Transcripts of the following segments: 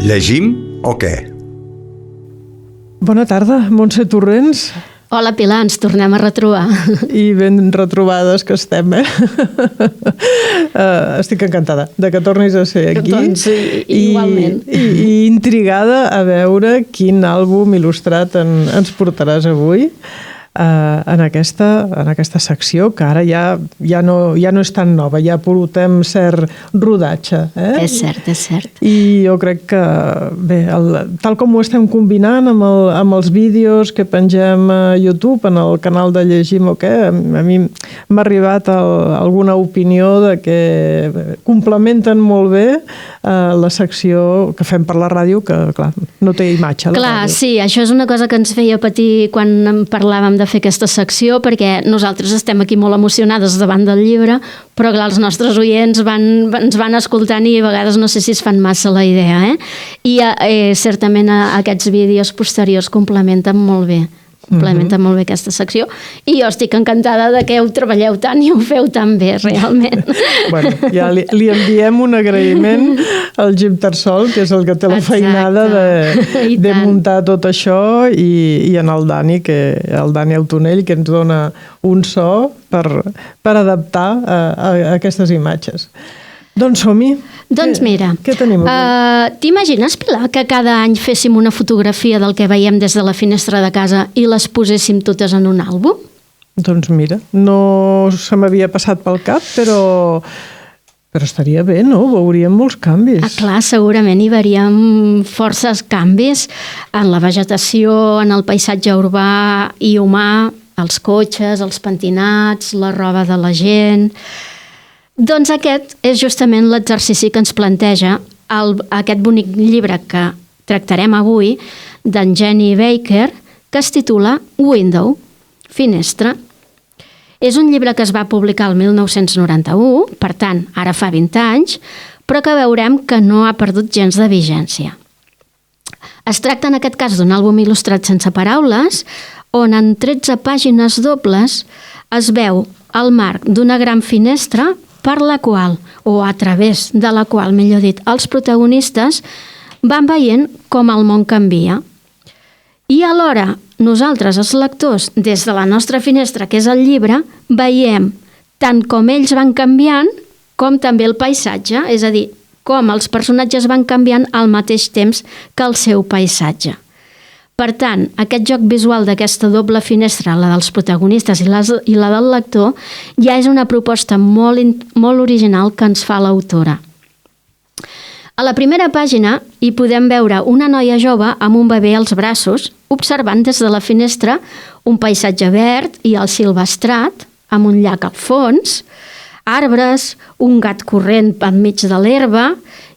Llegim o què? Bona tarda, Montse Torrents. Hola, Pilar, ens tornem a retrobar. I ben retrobades que estem, estic encantada de que tornis a ser aquí. Doncs igualment. I intrigada a veure quin àlbum il·lustrat ens portaràs avui en aquesta secció, que ara ja no és tan nova, ja portem cert rodatge. És cert. I jo crec que, bé, tal com ho estem combinant amb els vídeos que pengem a YouTube, en el canal de Llegim o què, a mi m'ha arribat alguna opinió de que complementen molt bé la secció que fem per la ràdio, que, clar, no té imatge. Clar, sí, això és una cosa que ens feia patir quan en parlàvem de fer aquesta secció, perquè nosaltres estem aquí molt emocionades davant del llibre, però clar, els nostres oients ens van escoltant i a vegades no sé si es fan massa la idea, I certament aquests vídeos posteriors complementen molt bé. Molt bé aquesta secció, i jo estic encantada de que ho treballeu tant i ho feu tan bé, realment. Bueno, ja li enviem un agraïment al Jim Tarsol, que és el que té la feinada de muntar tot això, i en el Dani Autonell, que ens dona un so per adaptar a aquestes imatges. Doncs som-hi. Doncs mira, què tenim avui? T'imagines, Pilar, que cada any féssim una fotografia del que veiem des de la finestra de casa i les poséssim totes en un àlbum? Doncs mira, no se m'havia passat pel cap, però estaria bé, no? Veuríem molts canvis. Clar, segurament hi veuríem forces canvis en la vegetació, en el paisatge urbà i humà, els cotxes, els pentinats, la roba de la gent. Doncs aquest és justament l'exercici que ens planteja aquest bonic llibre que tractarem avui d'en Jenny Baker, que es titula Window, Finestra. És un llibre que es va publicar el 1991, per tant, ara fa 20 anys, però que veurem que no ha perdut gens de vigència. Es tracta en aquest cas d'un àlbum il·lustrat sense paraules, on en 13 pàgines dobles es veu el marc d'una gran finestra per la qual, o a través de la qual, millor dit, els protagonistes van veient com el món canvia. I alhora, nosaltres, els lectors, des de la nostra finestra, que és el llibre, veiem tant com ells van canviant, com també el paisatge, és a dir, com els personatges van canviant al mateix temps que el seu paisatge. Per tant, aquest joc visual d'aquesta doble finestra, la dels protagonistes i la del lector, ja és una proposta molt original que ens fa l'autora. A la primera pàgina hi podem veure una noia jove amb un bebè als braços, observant des de la finestra un paisatge verd i el silvestrat, amb un llac al fons, arbres, un gat corrent enmig de l'herba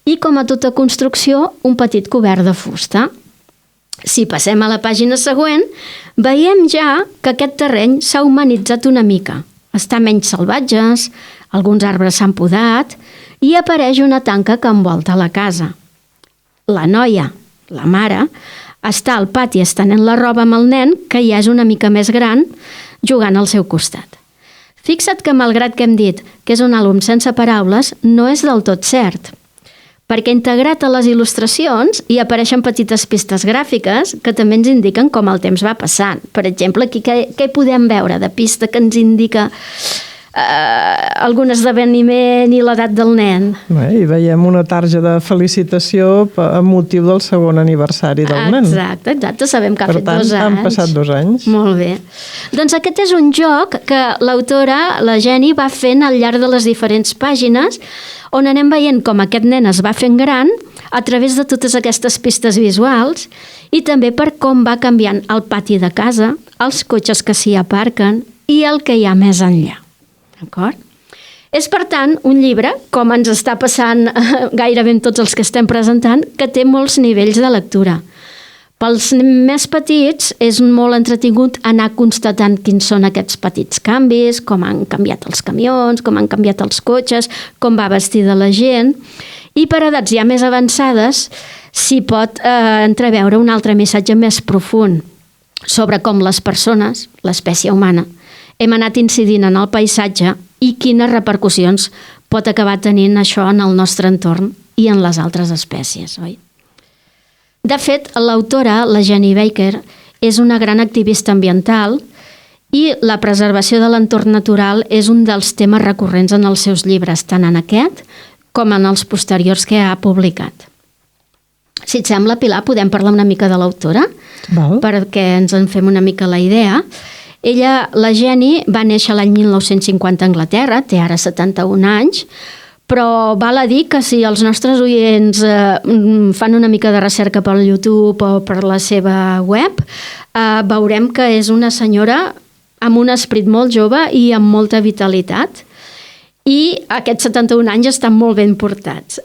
i, com a tota construcció, un petit cobert de fusta. Si passem a la pàgina següent, veiem ja que aquest terreny s'ha humanitzat una mica. Està menys salvatges, alguns arbres s'han podat i apareix una tanca que envolta la casa. La noia, la mare, està al pati estenent la roba amb el nen, que ja és una mica més gran, jugant al seu costat. Fixa't que, malgrat que hem dit que és un àlbum sense paraules, no és del tot cert, perquè integrat a les il·lustracions hi apareixen petites pistes gràfiques que també ens indiquen com el temps va passant. Per exemple, aquí què podem veure de pista que ens indica algun esdeveniment i l'edat del nen? Hi veiem una tarja de felicitació amb motiu del segon aniversari del nen. Exacte, sabem que ha fet 2 anys. Per tant, han passat 2 anys. Molt bé. Doncs aquest és un joc que l'autora, la Jenny, va fent al llarg de les diferents pàgines, on anem veient com aquest nen es va fent gran a través de totes aquestes pistes visuals i també per com va canviant el pati de casa, els cotxes que s'hi aparquen i el que hi ha més enllà. D'acord? És, per tant, un llibre, com ens està passant gairebé en tots els que estem presentant, que té molts nivells de lectura. Pels més petits és molt entretingut anar constatant quins són aquests petits canvis, com han canviat els camions, com han canviat els cotxes, com va vestida la gent. I per edats ja més avançades s'hi pot entreveure un altre missatge més profund sobre com les persones, l'espècie humana, hem anat incidint en el paisatge i quines repercussions pot acabar tenint això en el nostre entorn i en les altres espècies, oi? De fet, l'autora, la Jenny Baker, és una gran activista ambiental i la preservació de l'entorn natural és un dels temes recurrents en els seus llibres, tant en aquest com en els posteriors que ha publicat. Si et sembla, Pilar, podem parlar una mica de l'autora? Val. Perquè ens en fem una mica la idea. Ella, la Jenny, va néixer l'any 1950 a Anglaterra, té ara 71 anys, però val a dir que si els nostres oients fan una mica de recerca per YouTube o per la seva web, veurem que és una senyora amb un esperit molt jove i amb molta vitalitat. I aquests 71 anys estan molt ben portats.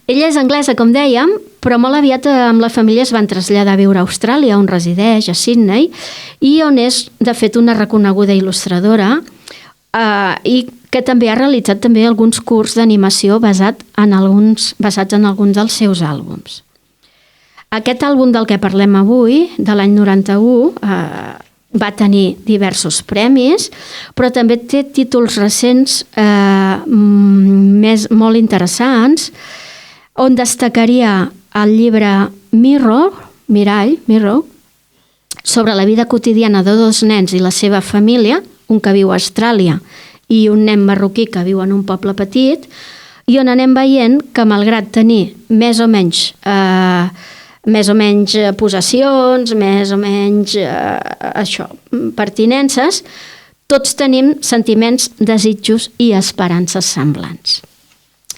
Ella és anglesa, com dèiem, però molt aviat amb la família es van traslladar a viure a Austràlia, on resideix, a Sydney, i on és, de fet, una reconeguda il·lustradora i que també ha realitzat també alguns cursos d'animació basats en alguns dels seus àlbums. Aquest àlbum del que parlem avui, de l'any 91, va tenir diversos premis, però també té títols recents molt interessants, on destacaria el llibre Mirror, sobre la vida quotidiana de dos nens i la seva família, un que viu a Austràlia i un nen marroquí que viu en un poble petit, i on anem veient que, malgrat tenir més o menys possessions, més o menys pertinences, tots tenim sentiments, desitjos i esperances semblants.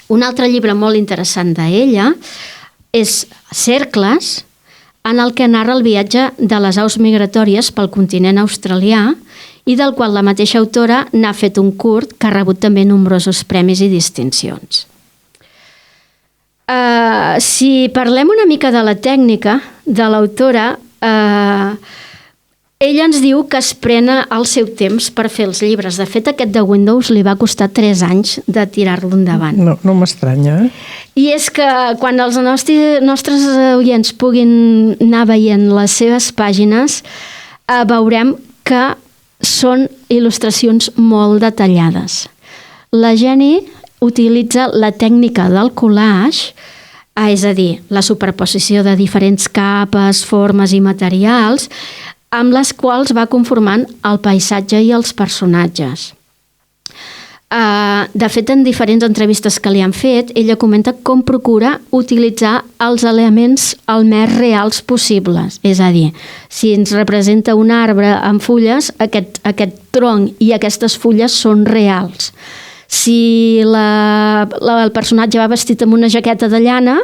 Un altre llibre molt interessant d'ella és Cercles, en el que narra el viatge de les aus migratòries pel continent australià i del qual la mateixa autora n'ha fet un curt que ha rebut també nombrosos premis i distincions. Si parlem una mica de la tècnica de l'autora, ella ens diu que es prena el seu temps per fer els llibres. De fet, aquest de Windows li va costar 3 anys de tirar-lo endavant. No m'estranya, I és que quan els nostres oients puguin anar veient les seves pàgines, veurem que són il·lustracions molt detallades. La Jenny utilitza la tècnica del collage, és a dir, la superposició de diferents capes, formes i materials, amb les quals va conformant el paisatge i els personatges. De fet, en diferents entrevistes que li han fet, ella comenta com procura utilitzar els elements el més reals possibles. És a dir, si ens representa un arbre amb fulles, aquest tronc i aquestes fulles són reals. Si el personatge va vestit amb una jaqueta de llana,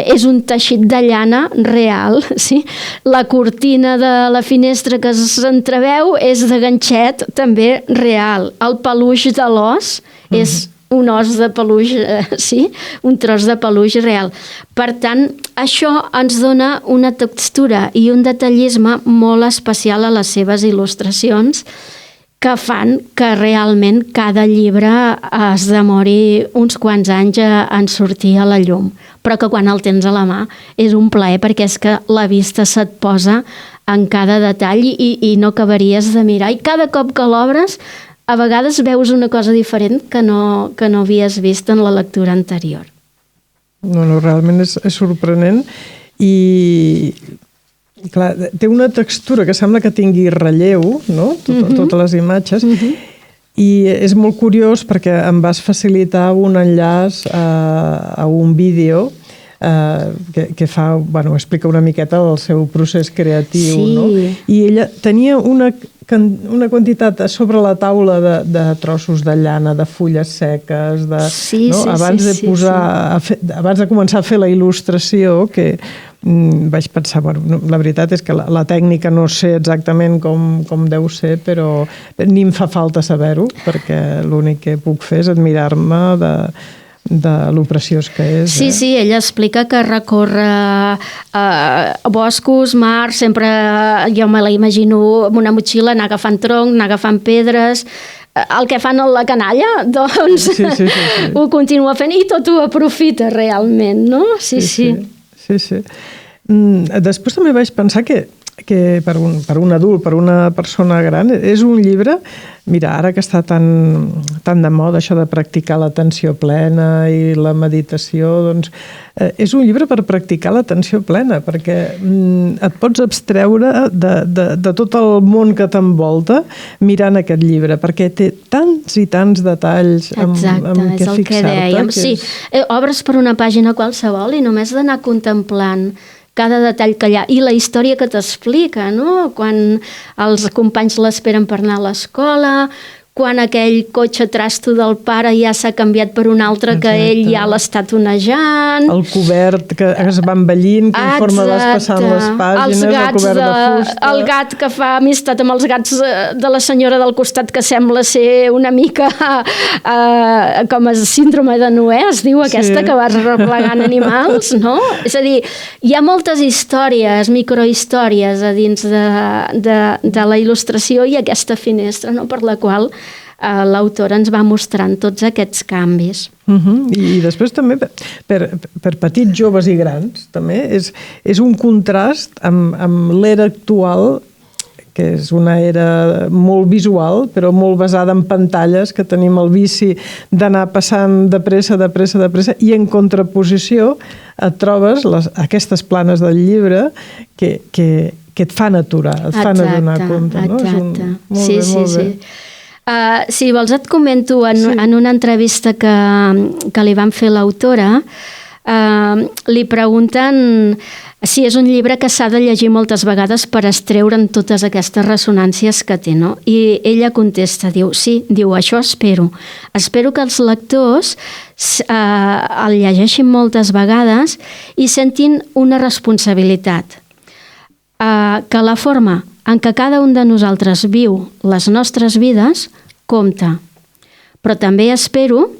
és un teixit de llana real. Sí? La cortina de la finestra que s'entreveu és de ganxet, també real. El peluix de l'os és un os de peluix, sí? Un tros de peluix real. Per tant, això ens dona una textura i un detallisme molt especial a les seves il·lustracions, que fan que realment cada llibre es demori uns quants anys en sortir a la llum, però que quan el tens a la mà és un plaer, perquè és que la vista se't posa en cada detall i no acabaries de mirar. I cada cop que l'obres, a vegades veus una cosa diferent que no havies vist en la lectura anterior. No, realment és sorprenent i... Clar, té una textura que sembla que tingui relleu, no? Totes les imatges, i és molt curiós perquè em vas facilitar un enllaç a un vídeo que fa, explica una miqueta el seu procés creatiu, sí. No? I ella tenia una quantitat sobre la taula de trossos de llana, de fulles seques, abans de començar a fer la il·lustració, que vaig pensar, la veritat és que la tècnica no sé exactament com deu ser, però ni em fa falta saber-ho, perquè l'únic que puc fer és admirar-me de lo preciós que és. Sí, ella explica que recorre boscos, mar, sempre jo me la imagino amb una motxilla, anar agafant tronc, anar agafant pedres, el que fan a la canalla, doncs sí. Ho continua fent i tot ho aprofita realment, no? Sí. Després també vaig pensar que que per un adult, per una persona gran, és un llibre, mira, ara que està tan de moda això de practicar l'atenció plena i la meditació, doncs és un llibre per practicar l'atenció plena, perquè et pots abstreure de tot el món que t'envolta mirant aquest llibre, perquè té tants i tants detalls amb què fixar-te. Que dèiem. Sí, obres per una pàgina qualsevol i només d'anar contemplant cada detall que hi ha i la història que t'explica, no? Quan els companys l'esperen per anar a l'escola, quan aquell cotxe trasto del pare ja s'ha canviat per un altre que ell ja l'està tonejant. El cobert que es va envellint, conforme vas passant les pàgines, el cobert de fusta. El gat que fa amistat amb els gats de la senyora del costat, que sembla ser una mica com a síndrome de Noè, es diu aquesta, que vas replegant animals, no? És a dir, hi ha moltes històries, microhistòries a dins de la il·lustració i aquesta finestra, no?, per la qual l'autora ens va mostrant tots aquests canvis. I després també per petits, joves i grans també és un contrast amb l'era actual, que és una era molt visual, però molt basada en pantalles, que tenim el vici d'anar passant de pressa, i en contraposició et trobes aquestes planes del llibre que et fan aturar, et fan adonar compte. Exacte. Molt bé. Si vols et comento en una entrevista que li van fer l'autora, li pregunten si és un llibre que s'ha de llegir moltes vegades per extreure'n totes aquestes ressonàncies que té, no? I ella contesta, diu, això espero. Espero que els lectors el llegeixin moltes vegades i sentin una responsabilitat. Que la forma en què cada un de nosaltres viu les nostres vides compta. Però també espero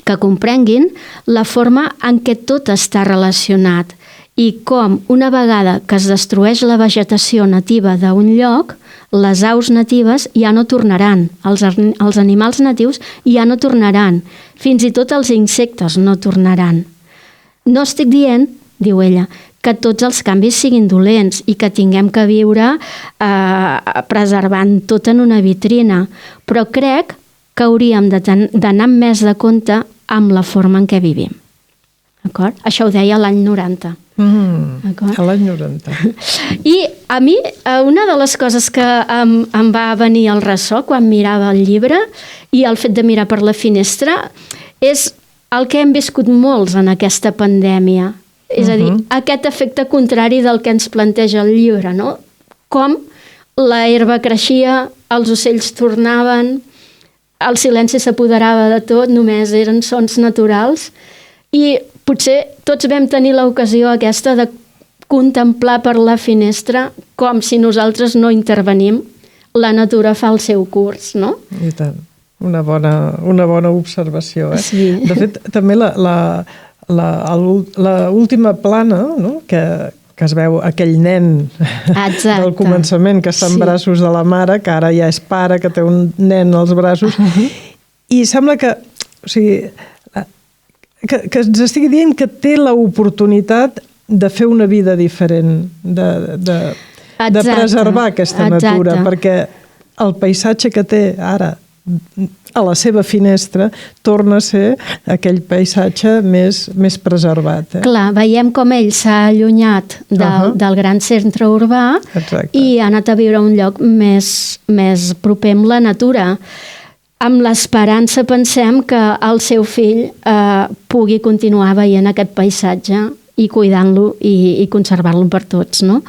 que comprenguin la forma en què tot està relacionat i com, una vegada que es destrueix la vegetació nativa d'un lloc, les aus natives ja no tornaran, els animals natius ja no tornaran, fins i tot els insectes no tornaran. No estic dient, diu ella, que tots els canvis siguin dolents i que tinguem que viure preservant tot en una vitrina, però crec que hauríem d'anar més de compte amb la forma en què vivim. D'acord? Això ho deia l'any 90. A l'any 90. I a mi, una de les coses que em va venir al ressò quan mirava el llibre i el fet de mirar per la finestra és el que hem viscut molts en aquesta pandèmia. És a dir, aquest efecte contrari del que ens planteja el llibre, no? Com la herba creixia, els ocells tornaven, el silenci s'apoderava de tot, només eren sons naturals i potser tots vam tenir l'ocasió aquesta de contemplar per la finestra com si nosaltres no intervenim, la natura fa el seu curs, no? I tant. Una bona observació. Sí. De fet, també l'última plana, no?, que es veu aquell nen del començament que està en braços de la mare, que ara ja és pare, que té un nen als braços, i sembla que ens estigui dient que té l'oportunitat de fer una vida diferent, de preservar aquesta natura, perquè el paisatge que té ara a la seva finestra torna a ser aquell paisatge més preservat. Clar, veiem com ell s'ha allunyat del gran centre urbà i ha anat a viure a un lloc més proper amb la natura. Amb l'esperança pensem que el seu fill pugui continuar veient aquest paisatge i cuidant-lo i conservar-lo per tots, no?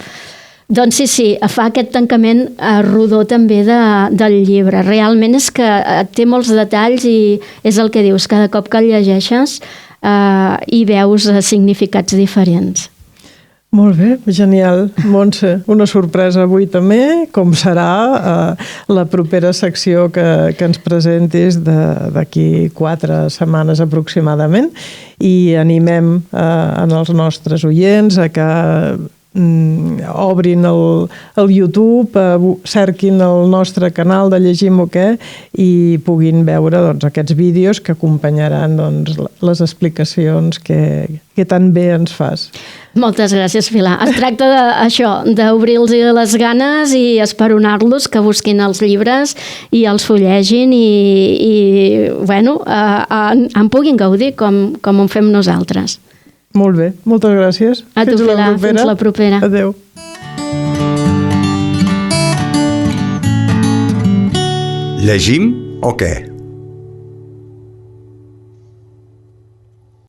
Doncs sí, fa aquest tancament rodó també del llibre. Realment és que té molts detalls i és el que dius, cada cop que el llegeixes hi veus significats diferents. Molt bé, genial. Montse, una sorpresa avui també, com serà la propera secció que ens presentis d'aquí 4 setmanes aproximadament, i animem en els nostres oients a que obrin el YouTube, cerquin el nostre canal de Llegim o què i puguin veure aquests vídeos que acompanyaran les explicacions que tan bé ens fas. Moltes gràcies, Pilar. Es tracta d'això, d'obrir-los les ganes i esperonar-los que busquin els llibres i els fullegin i bueno, en puguin gaudir com ho fem nosaltres. Molt bé, moltes gràcies. A tu, Pilar, fins la propera. Adéu. Llegim o què?